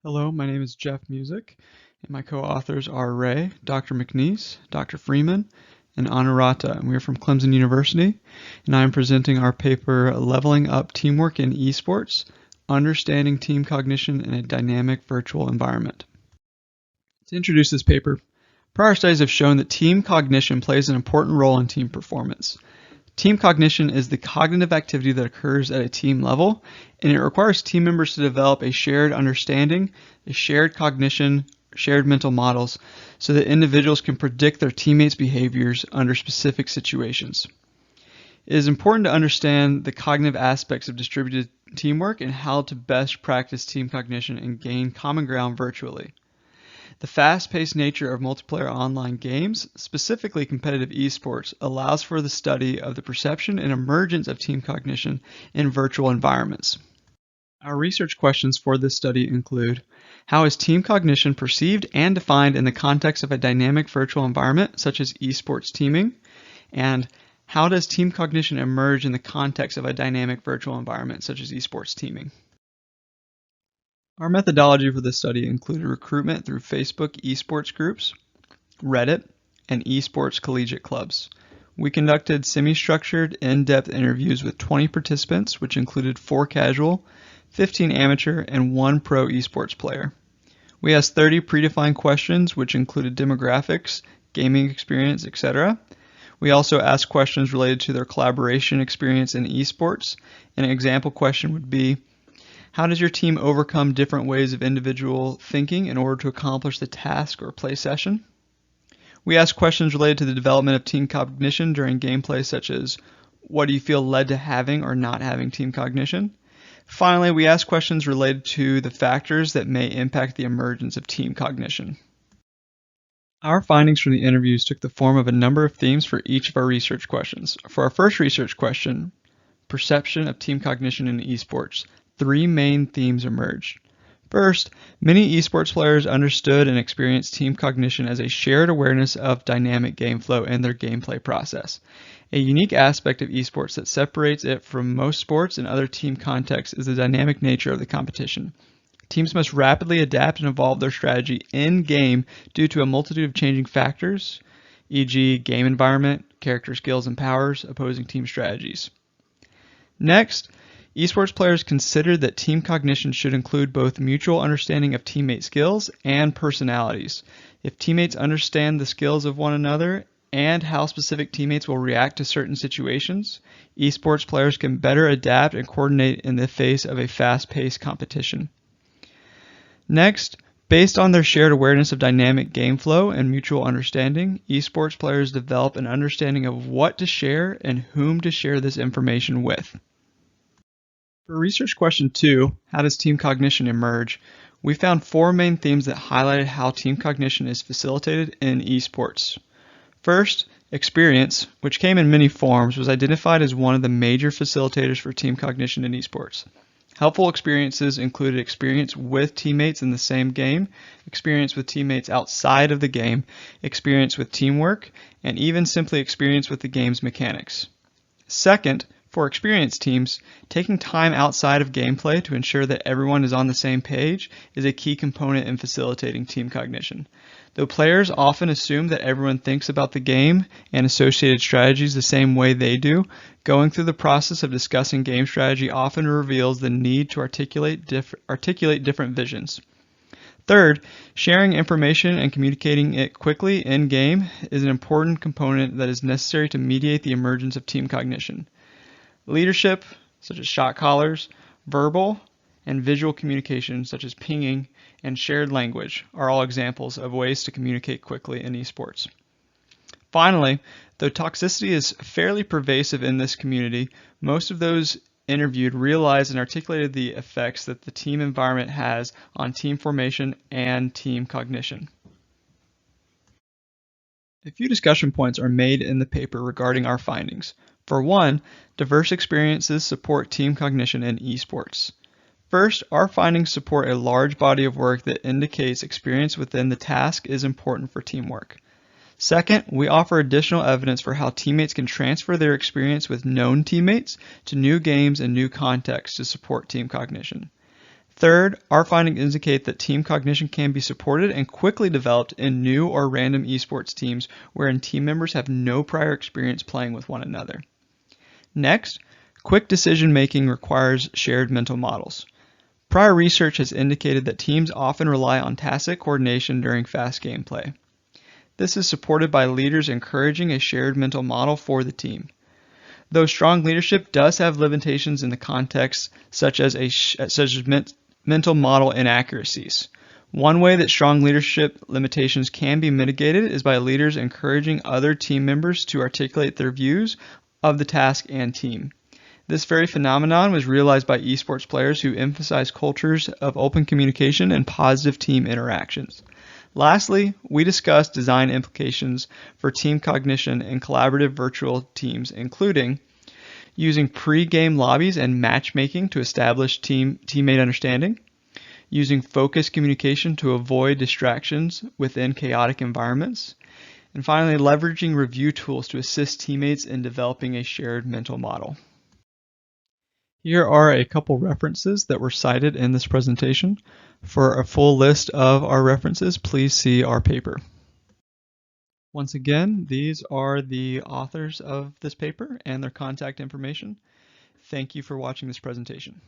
Hello, my name is Geoff Musick, and my co-authors are Ray, Dr. McNeese, Dr. Freeman, and Anurata, and we are from Clemson University, and I am presenting our paper, Leveling Up Teamwork in Esports, Understanding Team Cognition in a Dynamic Virtual Environment. To introduce this paper, prior studies have shown that team cognition plays an important role in team performance. Team cognition is the cognitive activity that occurs at a team level, and it requires team members to develop a shared understanding, a shared cognition, shared mental models, so that individuals can predict their teammates' behaviors under specific situations. It is important to understand the cognitive aspects of distributed teamwork and how to best practice team cognition and gain common ground virtually. The fast-paced nature of multiplayer online games, specifically competitive esports, allows for the study of the perception and emergence of team cognition in virtual environments. Our research questions for this study include: how is team cognition perceived and defined in the context of a dynamic virtual environment such as esports teaming? And how does team cognition emerge in the context of a dynamic virtual environment such as esports teaming? Our methodology for this study included recruitment through Facebook esports groups, Reddit, and esports collegiate clubs. We conducted semi-structured, in-depth interviews with 20 participants, which included 4 casual, 15 amateur, and 1 pro esports player. We asked 30 predefined questions, which included demographics, gaming experience, etc. We also asked questions related to their collaboration experience in esports. An example question would be: how does your team overcome different ways of individual thinking in order to accomplish the task or play session? We asked questions related to the development of team cognition during gameplay, such as: what do you feel led to having or not having team cognition? Finally, we asked questions related to the factors that may impact the emergence of team cognition. Our findings from the interviews took the form of a number of themes for each of our research questions. For our first research question, perception of team cognition in esports, 3 main themes emerged. First, many esports players understood and experienced team cognition as a shared awareness of dynamic game flow in their gameplay process. A unique aspect of esports that separates it from most sports and other team contexts is the dynamic nature of the competition. Teams must rapidly adapt and evolve their strategy in-game due to a multitude of changing factors, e.g. game environment, character skills and powers, opposing team strategies. Next, esports players considered that team cognition should include both mutual understanding of teammate skills and personalities. If teammates understand the skills of one another and how specific teammates will react to certain situations, esports players can better adapt and coordinate in the face of a fast-paced competition. Next, based on their shared awareness of dynamic game flow and mutual understanding, esports players develop an understanding of what to share and whom to share this information with. For research question 2, how does team cognition emerge? We found 4 main themes that highlighted how team cognition is facilitated in esports. First, experience, which came in many forms, was identified as one of the major facilitators for team cognition in esports. Helpful experiences included experience with teammates in the same game, experience with teammates outside of the game, experience with teamwork, and even simply experience with the game's mechanics. Second, for experienced teams, taking time outside of gameplay to ensure that everyone is on the same page is a key component in facilitating team cognition. Though players often assume that everyone thinks about the game and associated strategies the same way they do, going through the process of discussing game strategy often reveals the need to articulate different visions. Third, sharing information and communicating it quickly in-game is an important component that is necessary to mediate the emergence of team cognition. Leadership, such as shot callers, verbal and visual communication, such as pinging, and shared language are all examples of ways to communicate quickly in esports. Finally, though toxicity is fairly pervasive in this community, most of those interviewed realized and articulated the effects that the team environment has on team formation and team cognition. A few discussion points are made in the paper regarding our findings. For one, diverse experiences support team cognition in esports. First, our findings support a large body of work that indicates experience within the task is important for teamwork. Second, we offer additional evidence for how teammates can transfer their experience with known teammates to new games and new contexts to support team cognition. Third, our findings indicate that team cognition can be supported and quickly developed in new or random esports teams wherein team members have no prior experience playing with one another. Next, quick decision-making requires shared mental models. Prior research has indicated that teams often rely on tacit coordination during fast gameplay. This is supported by leaders encouraging a shared mental model for the team. Though strong leadership does have limitations in the context, such as mental model inaccuracies. One way that strong leadership limitations can be mitigated is by leaders encouraging other team members to articulate their views of the task and team. This very phenomenon was realized by esports players who emphasize cultures of open communication and positive team interactions. Lastly, we discussed design implications for team cognition in collaborative virtual teams, including using pre-game lobbies and matchmaking to establish teammate understanding, using focused communication to avoid distractions within chaotic environments, and finally, leveraging review tools to assist teammates in developing a shared mental model. Here are a couple references that were cited in this presentation. For a full list of our references, please see our paper. Once again, these are the authors of this paper and their contact information. Thank you for watching this presentation.